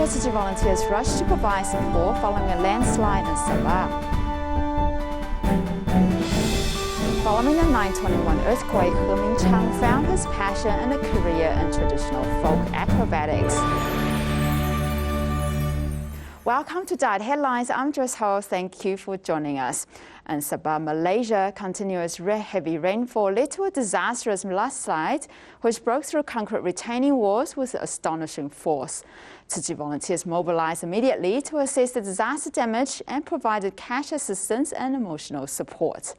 Malaysia, Tzu Chi volunteers rushed to provide support following a landslide in Sabah. Following the 9/21 earthquake, Mingchang found his passion and a career in traditional folk acrobatics. Welcome to DaAi Headlines. I'm Joyce Ho. Thank you for joining us. In Sabah, Malaysia, continuous heavy rainfall led to a disastrous mudslide, which broke through concrete retaining walls with astonishing force. Tzu Chi volunteers mobilized immediately to assess the disaster damage and provided cash assistance and emotional support.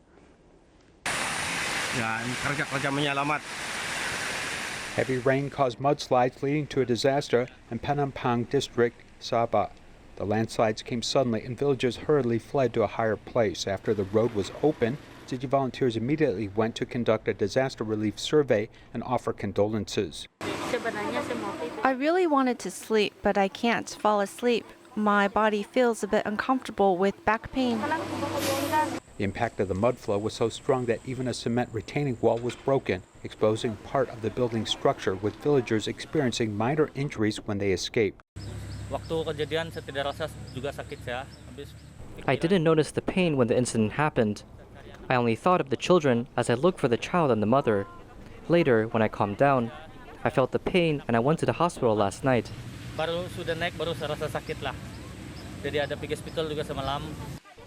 Heavy rain caused mudslides leading to a disaster in Penampang district, Sabah. The landslides came suddenly and villagers hurriedly fled to a higher place. After the road was open, Tzu Chi volunteers immediately went to conduct a disaster relief survey and offer condolences. I really wanted to sleep, but I can't fall asleep. My body feels a bit uncomfortable with back pain. The impact of the mud flow was so strong that even a cement retaining wall was broken, exposing part of the building structure, with villagers experiencing minor injuries when they escaped. I didn't notice the pain when the incident happened. I only thought of the children as I looked for the child and the mother. Later, when I calmed down, I felt the pain and I went to the hospital last night.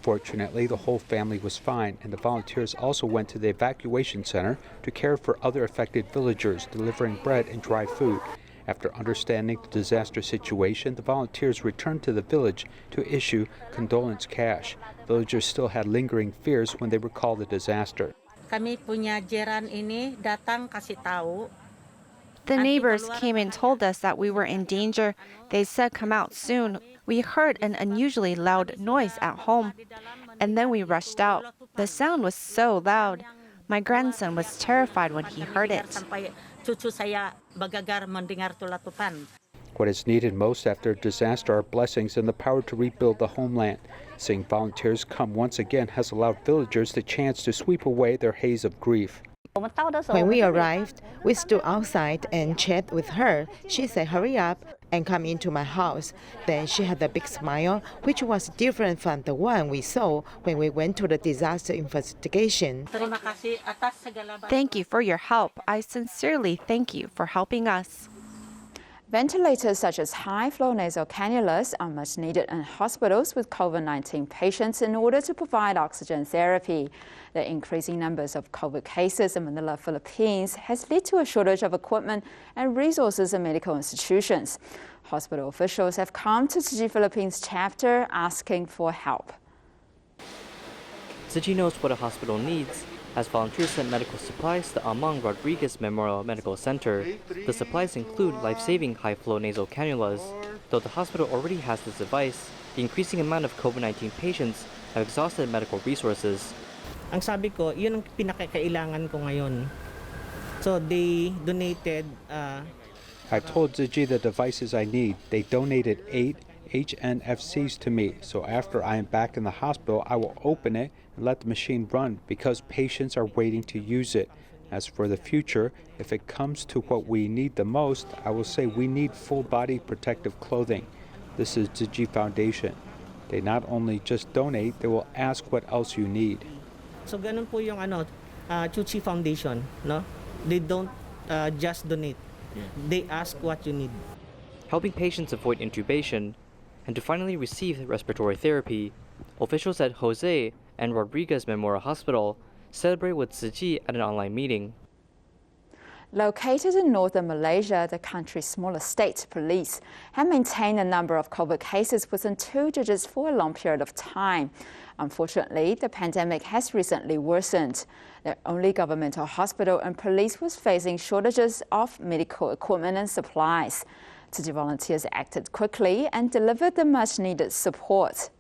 Fortunately, the whole family was fine, and the volunteers also went to the evacuation center to care for other affected villagers, delivering bread and dry food. After understanding the disaster situation, the volunteers returned to the village to issue condolence cash. Villagers still had lingering fears when they recalled the disaster. The neighbors came and told us that we were in danger. They said come out soon. We heard an unusually loud noise at home, and then we rushed out. The sound was so loud. My grandson was terrified when he heard it. What is needed most after a disaster are blessings and the power to rebuild the homeland. Seeing volunteers come once again has allowed villagers the chance to sweep away their haze of grief. When we arrived, we stood outside and chatted with her. She said, "Hurry up and come into my house." Then she had a big smile, which was different from the one we saw when we went to the disaster investigation. Thank you for your help. I sincerely thank you for helping us. Ventilators such as high-flow nasal cannulas are much needed in hospitals with COVID-19 patients in order to provide oxygen therapy. The increasing numbers of COVID cases in Manila, Philippines has led to a shortage of equipment and resources in medical institutions. Hospital officials have come to Tzu Chi Philippines chapter asking for help. Tzu Chi knows what a hospital needs, as volunteers sent medical supplies to Amang Rodriguez Memorial Medical Center. The supplies include life-saving high-flow nasal cannulas. Though the hospital already has this device, the increasing amount of COVID-19 patients have exhausted medical resources. Ang sabi ko, yun ang pinakakailangan ko ngayon. So they donated. I told Tzu Chi the devices I need. They donated 8 HNFCs to me, so after I am back in the hospital, I will open it and let the machine run because patients are waiting to use it. As for the future, if it comes to what we need the most, I will say we need full-body protective clothing. This is Tzu Chi Foundation. They not only just donate, they will ask what else you need. So ganun po yung Tzu Chi Foundation, no? They don't just donate. They ask what you need. Helping patients avoid intubation and to finally receive respiratory therapy, officials at Jose and Rodriguez Memorial Hospital celebrate with Tzu Chi at an online meeting. Located in northern Malaysia, the country's smallest state, police have maintained a number of COVID cases within 2 digits for a long period of time. Unfortunately, the pandemic has recently worsened. The only governmental hospital and police was facing shortages of medical equipment and supplies. Tzu Chi volunteers acted quickly and delivered the much-needed support.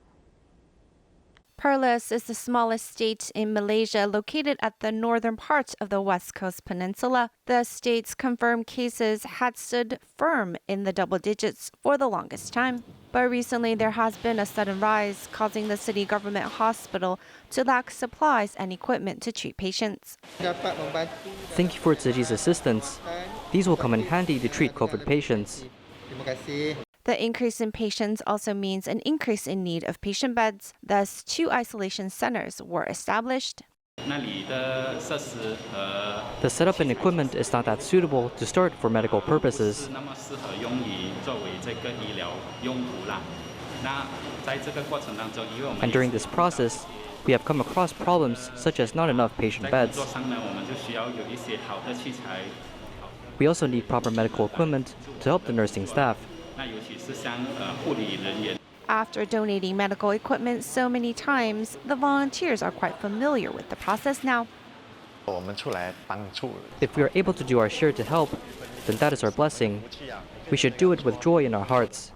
Perlis is the smallest state in Malaysia, located at the northern part of the West Coast Peninsula. The state's confirmed cases had stood firm in the double digits for the longest time. But recently there has been a sudden rise, causing the city government hospital to lack supplies and equipment to treat patients. Thank you for Tzu Chi's assistance. These will come in handy to treat COVID patients. The increase in patients also means an increase in need of patient beds. Thus, 2 isolation centers were established. The setup and equipment is not that suitable to start for medical purposes. And during this process, we have come across problems such as not enough patient beds. We also need proper medical equipment to help the nursing staff. After donating medical equipment so many times, the volunteers are quite familiar with the process now. If we are able to do our share to help, then that is our blessing. We should do it with joy in our hearts.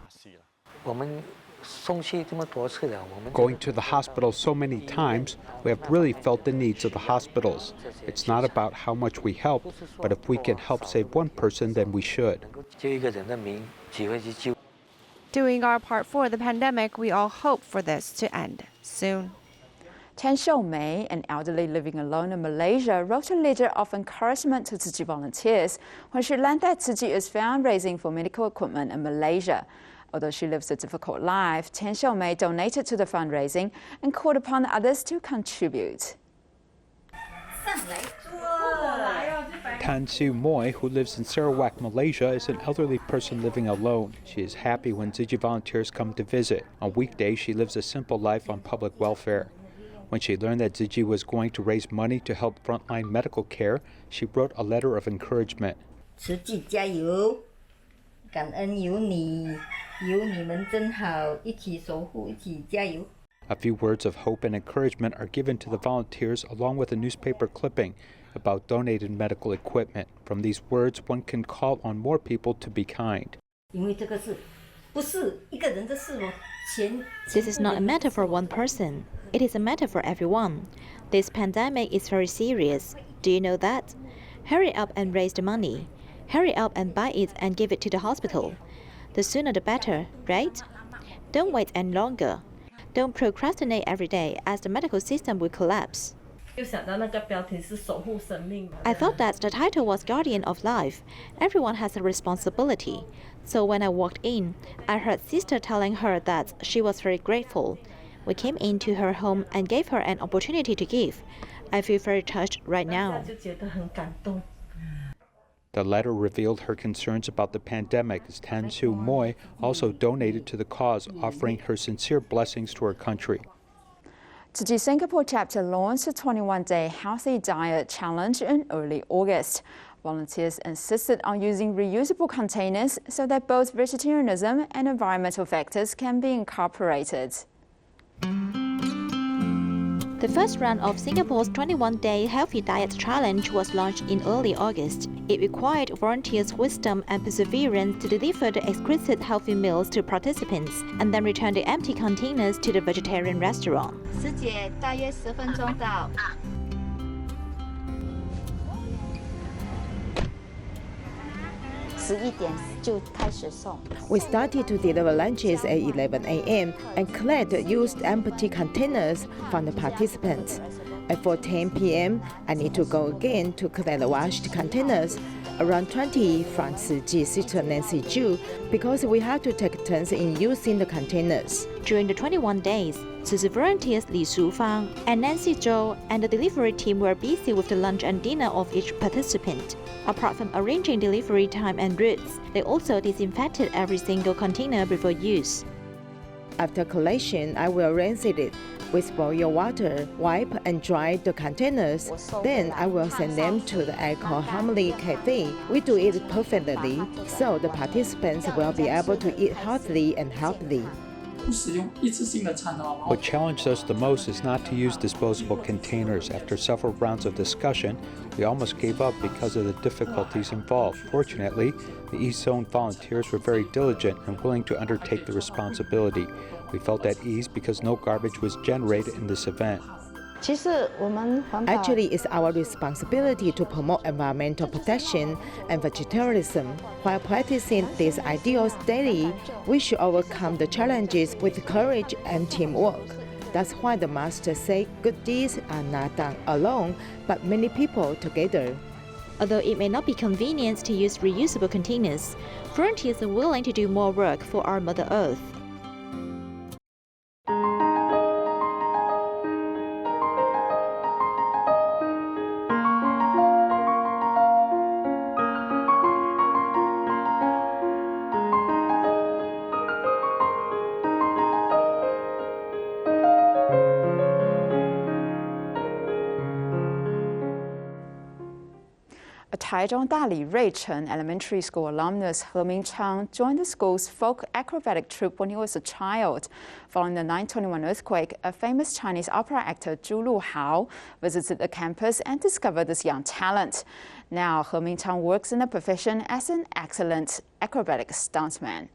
Going to the hospital so many times, we have really felt the needs of the hospitals. It's not about how much we help, but if we can help save one person, then we should. Doing our part for the pandemic, we all hope for this to end soon. Tan Xiaomei, an elderly living alone in Malaysia, wrote a letter of encouragement to Tzu Chi volunteers when she learned that Tzu Chi is fundraising for medical equipment in Malaysia. Although she lives a difficult life, Tan Xiaomei donated to the fundraising and called upon others to contribute. Tan Siu Moi, who lives in Sarawak, Malaysia, is an elderly person living alone. She is happy when Tzu Chi volunteers come to visit. On weekdays, she lives a simple life on public welfare. When she learned that Tzu Chi was going to raise money to help frontline medical care, she wrote a letter of encouragement. Tzu Chi 加油，感恩有你，有你们真好，一起守护，一起加油。 A few words of hope and encouragement are given to the volunteers along with a newspaper clipping about donated medical equipment. From these words, one can call on more people to be kind. This is not a matter for one person. It is a matter for everyone. This pandemic is very serious. Do you know that? Hurry up and raise the money. Hurry up and buy it and give it to the hospital. The sooner the better, right? Don't wait any longer. Don't procrastinate every day, as the medical system will collapse. I thought that the title was Guardian of Life. Everyone has a responsibility. So when I walked in, I heard Sister telling her that she was very grateful. We came into her home and gave her an opportunity to give. I feel very touched right now. The letter revealed her concerns about the pandemic as Tan Siu Moi also donated to the cause, offering her sincere blessings to her country. Tzu Chi Singapore Chapter launched a 21-day healthy diet challenge in early August. Volunteers insisted on using reusable containers so that both vegetarianism and environmental factors can be incorporated. The first round of Singapore's 21-day healthy diet challenge was launched in early August. It required volunteers' wisdom and perseverance to deliver the exquisite healthy meals to participants and then return the empty containers to the vegetarian restaurant. 师姐，大约10分钟到。 We started to deliver lunches at 11 a.m. and collect used empty containers from the participants. At 4:10 p.m., I need to go again to collect the washed containers, around 20 from Tzu Chi's sister Nancy Zhu, because we have to take turns in using the containers. During the 21 days, Tzu Chi volunteers Li Shufang and Nancy Zhou and the delivery team were busy with the lunch and dinner of each participant. Apart from arranging delivery time and routes, they also disinfected every single container before use. After collation, I will rinse it with boiled water, wipe and dry the containers. Then I will send them to the Eco Harmony Cafe. We do it perfectly, so the participants will be able to eat healthily and healthily. What challenged us the most is not to use disposable containers. After several rounds of discussion, we almost gave up because of the difficulties involved. Fortunately, the East Zone volunteers were very diligent and willing to undertake the responsibility. We felt at ease because no garbage was generated in this event. Actually, it's our responsibility to promote environmental protection and vegetarianism. While practicing these ideals daily, we should overcome the challenges with courage and teamwork. That's why the master said good deeds are not done alone, but many people together. Although it may not be convenient to use reusable containers, volunteers are willing to do more work for our Mother Earth. A Taichung Dali Ruicheng Elementary School alumnus He Mingchang joined the school's folk acrobatic troupe when he was a child. Following the 9/21 earthquake, a famous Chinese opera actor Zhu Luhao visited the campus and discovered this young talent. Now, He Mingchang works in the profession as an excellent acrobatic stuntman.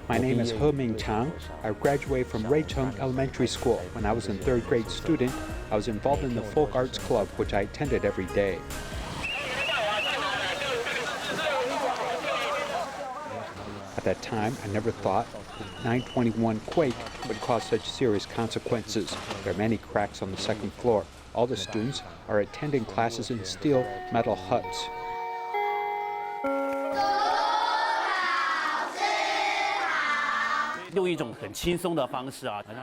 My name is He Mingchang. I graduated from Ruicheng Elementary School. When I was a third grade student, I was involved in the folk arts club, which I attended every day. At that time, I never thought the 9/21 quake would cause such serious consequences. There are many cracks on the second floor. All the students are attending classes in steel metal huts.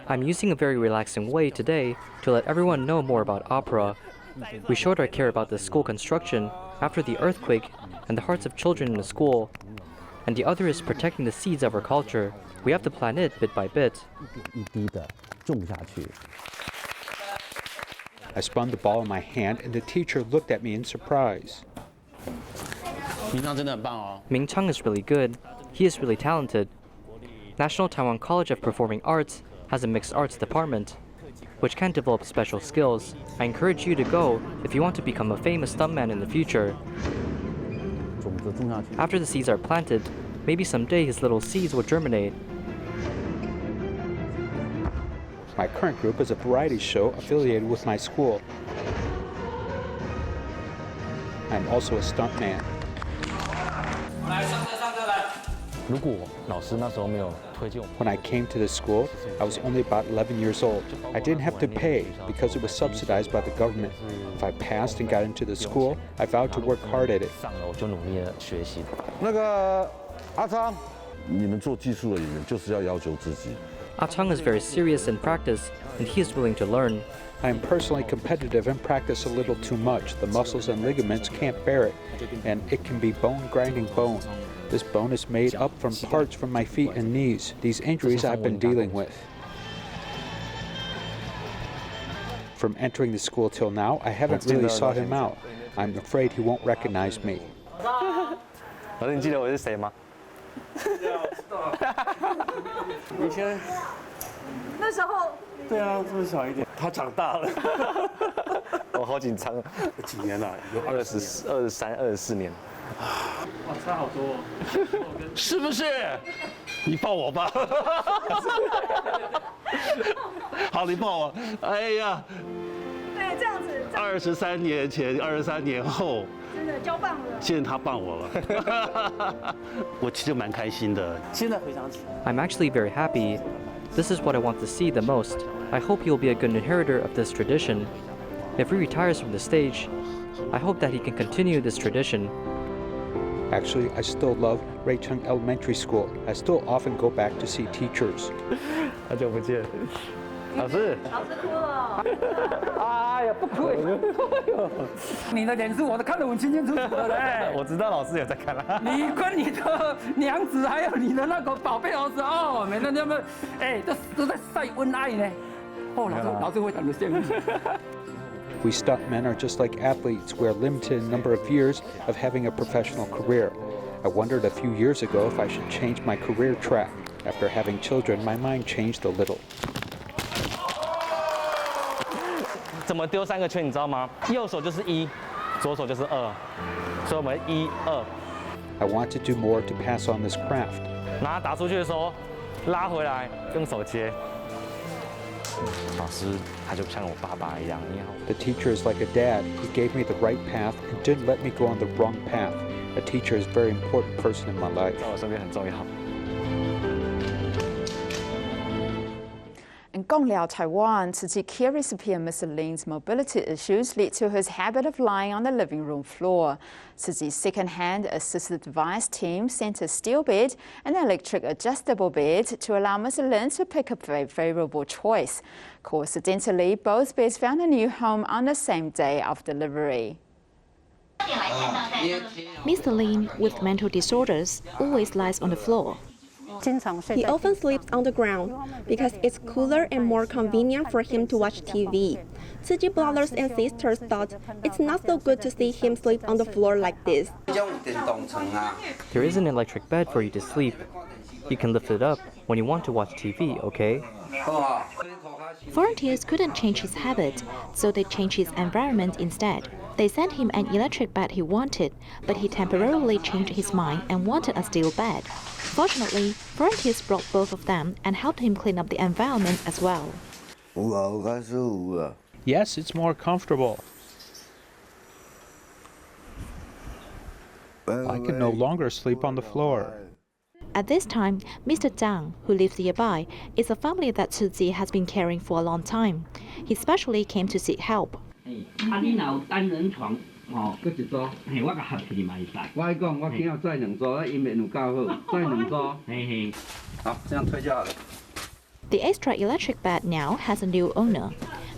I'm using a very relaxing way today to let everyone know more about opera. We showed our care about the school construction after the earthquake and the hearts of children in the school. And the other is protecting the seeds of our culture. We have to plant it bit by bit. I spun the ball in my hand and the teacher looked at me in surprise. Mingchang is really good. He is really talented. National Taiwan College of Performing Arts has a mixed arts department, which can develop special skills. I encourage you to go if you want to become a famous stuntman in the future. After the seeds are planted, maybe someday his little seeds will germinate. My current group is a variety show affiliated with my school. I'm also a stuntman. When I came to the school, I was only about 11 years old. I didn't have to pay because it was subsidized by the government. If I passed and got into the school, I vowed to work hard at it. Chang is very serious in practice, and he is willing to learn. I am personally competitive and practice a little too much. The muscles and ligaments can't bear it, and it can be bone grinding bone. This bone is made up from parts from my feet and knees. These injuries I've been dealing with. From entering the school till now, I haven't really sought him out. I'm afraid he won't recognize me. 你记得我是谁吗？以前那时候对啊，这么小一点，他长大了，我好紧张。几年了？有23、24年。哇，差好多哦！是不是？你抱我吧。好，你抱我。哎呀，对，这样子。23年前，23年后。 真的交棒了，现在他棒我了，我其实蛮开心的。现在回想起 I'm actually very happy. This is what I want to see the most. I hope he'll be a good inheritor of this tradition. If he retires from the stage, I hope that he can continue this tradition. Actually, I still love Ruicheng Elementary School. I still often go back to see teachers. 好久不见。 老师，老师哭了。哎呀，不哭！你的脸是我都看得很清清楚楚的嘞。我知道老师有在看啦。你跟你的娘子还有你的那个宝贝儿子哦，每天他们都在晒恩爱呢。哦，老师会很羡慕。We stuntmen are just like athletes. We are limited in number of years of having a professional career. I wondered a few years ago if I should change my career track. After having children, my mind changed a little. 怎么丢3个圈你知道吗？右手就是1，左手就是2，所以我们1、2。I want to do more to pass on this craft. 然后打出去的时候，拉回来，用手接。老师他就像我爸爸一样，你好。The teacher is like a dad. He gave me the right path and didn't let me go on the wrong path. A teacher is a very important person in my life. 在我身边很重要。In Gongliao, Taiwan, Tzu Chi curious appear Mr. Lin's mobility issues lead to his habit of lying on the living room floor. Tzu Chi's second-hand assisted device team sent a steel bed and electric adjustable bed to allow Mr. Lin to pick up a favorable choice. Coincidentally, both beds found a new home on the same day of delivery. Mr. Lin, with mental disorders, always lies on the floor. He often sleeps on the ground because it's cooler and more convenient for him to watch TV. Tzu Chi brothers and sisters thought it's not so good to see him sleep on the floor like this. There is an electric bed for you to sleep. You can lift it up when you want to watch TV, okay? Volunteers couldn't change his habit, so they changed his environment instead. They sent him an electric bed he wanted, but he temporarily changed his mind and wanted a steel bed. Fortunately, volunteers brought both of them and helped him clean up the environment as well. Yes, it's more comfortable. I can no longer sleep on the floor. At this time, Mr. Zhang, who lives nearby, is a family that Tzu Chi has been caring for a long time. He specially came to seek help. The extra electric bed now has a new owner.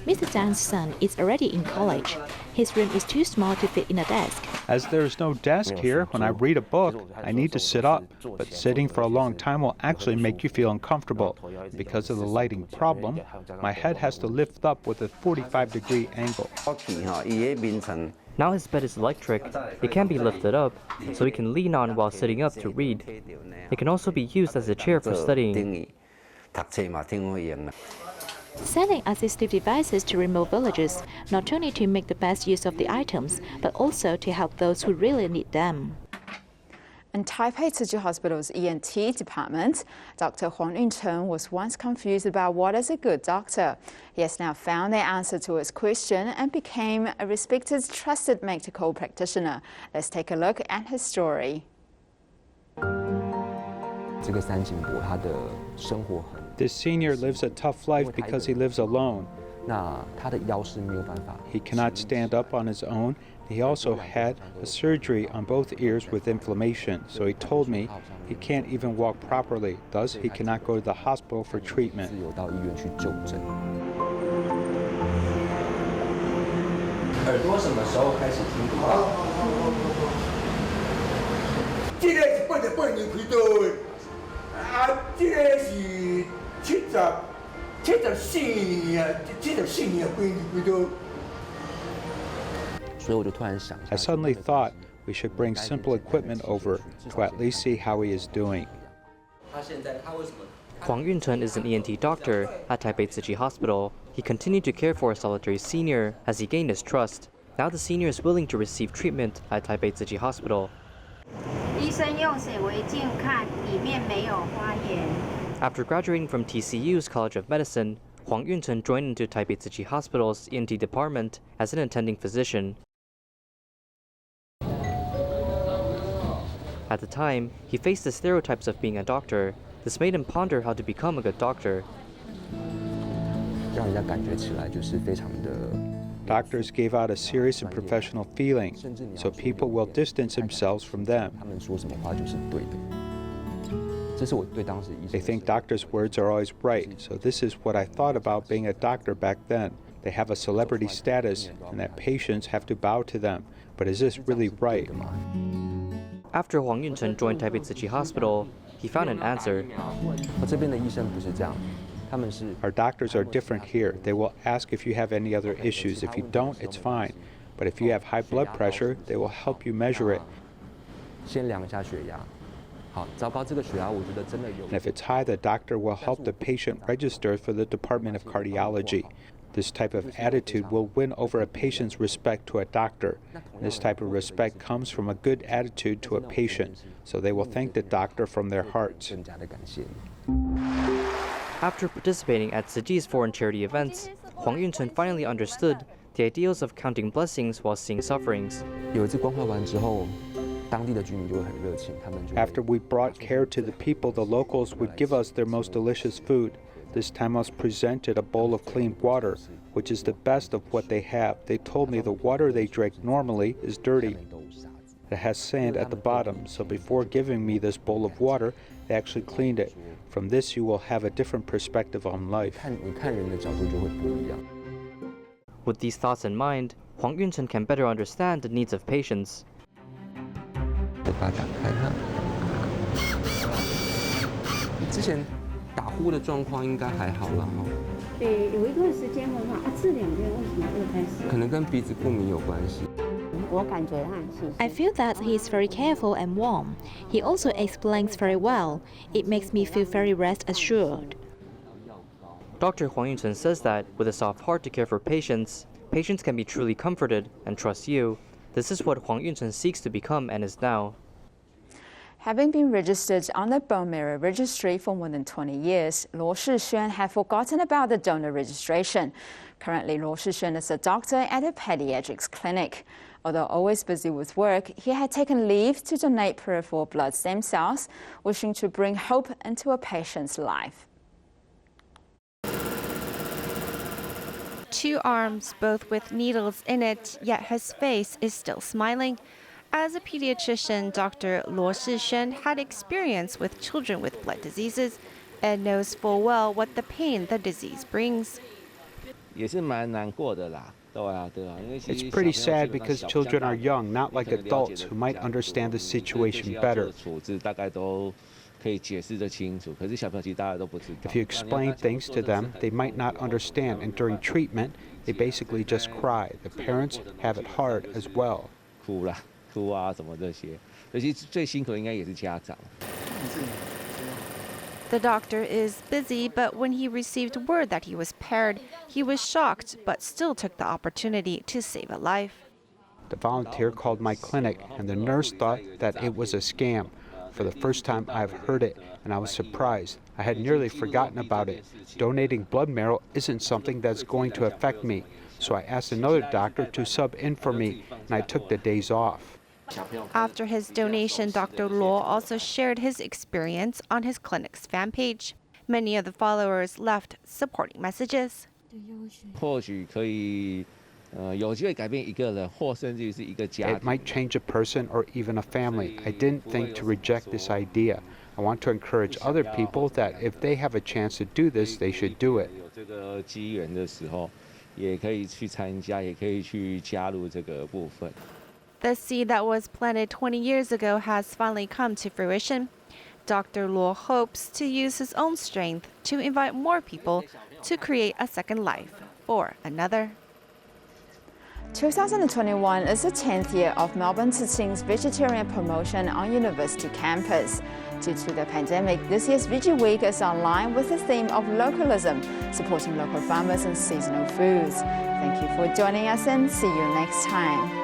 Mr. Zhang's son is already in college. His room is too small to fit in a desk. As there is no desk here, when I read a book, I need to sit up. But sitting for a long time will actually make you feel uncomfortable. Because of the lighting problem, my head has to lift up with a 45-degree angle. Now his bed is electric. It can be lifted up, so he can lean on while sitting up to read. It can also be used as a chair for studying. Selling assistive devices to remote villages, not only to make the best use of the items, but also to help those who really need them. In Taipei Tzu Chi Hospital's ENT department, Dr. Huang Yuncheng was once confused about what is a good doctor. He has now found the answer to his question and became a respected, trusted medical practitioner. Let's take a look at his story. This senior lives a tough life because he lives alone. He cannot stand up on his own. He also had a surgery on both ears with inflammation, so he told me he can't even walk properly. Thus, he cannot go to the hospital for treatment. I suddenly thought we should bring simple equipment over to at least see how he is doing. Huang Yuncheng is an ENT doctor at Taipei Tzu Chi Hospital. He continued to care for a solitary senior as he gained his trust. Now the senior is willing to receive treatment at Taipei Tzu Chi Hospital. After graduating from TCU's College of Medicine, Huang Yuncheng joined into Taipei Tzu Chi Hospital's ENT department as an attending physician. At the time, he faced the stereotypes of being a doctor. This made him ponder how to become a good doctor. Doctors gave out a serious and professional feeling, so people will distance themselves from them. They think doctors' words are always right, so this is what I thought about being a doctor back then. They have a celebrity status, and that patients have to bow to them. But is this really right? After Huang Yuncheng joined Taipei Tzu Chi Hospital, he found an answer. Our doctors are different here. They will ask if you have any other issues. If you don't, it's fine. But if you have high blood pressure, they will help you measure it. And if it's high, the doctor will help the patient register for the Department of Cardiology. This type of attitude will win over a patient's respect to a doctor. This type of respect comes from a good attitude to a patient, so they will thank the doctor from their hearts. After participating at Tzu Chi's foreign charity events, Huang Yuncheng finally understood the ideals of counting blessings while seeing sufferings. After we brought care to the people, the locals would give us their most delicious food. This time I was presented a bowl of clean water, which is the best of what they have. They told me the water they drink normally is dirty. It has sand at the bottom, so before giving me this bowl of water, they actually cleaned it. From this, you will have a different perspective on life. With these thoughts in mind, Huang Yunchen can better understand the needs of patients. 之前打呼的状况应该还好啦哈。对，有一段时间的话，这2天为什么又开始？可能跟鼻子过敏有关系。我感觉他很细心。I feel that he is very careful and warm. He also explains very well. It makes me feel very rest assured. Dr. Huang Yunchen says that with a soft heart to care for patients, patients can be truly comforted and trust you. This is what Huang Yunchen seeks to become and is now. Having been registered on the bone marrow registry for more than 20 years, Luo Shixuan had forgotten about the donor registration. Currently, Luo Shixuan is a doctor at a pediatrics clinic. Although always busy with work, he had taken leave to donate peripheral blood stem cells, wishing to bring hope into a patient's life. 2 arms, both with needles in it, yet his face is still smiling. As a pediatrician, Dr. Luo Shixuan had experience with children with blood diseases and knows full well what the pain the disease brings. It's pretty sad because children are young, not like adults who might understand the situation better. If you explain things to them, they might not understand, and during treatment, they basically just cry. The parents have it hard as well. The doctor is busy, but when he received word that he was paired, he was shocked, but still took the opportunity to save a life. The volunteer called my clinic, and the nurse thought that it was a scam. For the first time, I've heard it, and I was surprised. I had nearly forgotten about it. Donating blood marrow isn't something that's going to affect me, so I asked another doctor to sub in for me, and I took the days off. After his donation, Dr. Luo also shared his experience on his clinic's fan page. Many of the followers left supporting messages. It might change a person or even a family. I didn't think to reject this idea. I want to encourage other people that if they have a chance to do this, they should do it. The seed that was planted 20 years ago has finally come to fruition. Dr. Luo hopes to use his own strength to invite more people to create a second life for another. 2021 is the 10th year of Melbourne Tzu Chi's vegetarian promotion on university campus. Due to the pandemic, this year's Veggie Week is online with the theme of localism, supporting local farmers and seasonal foods. Thank you for joining us and see you next time.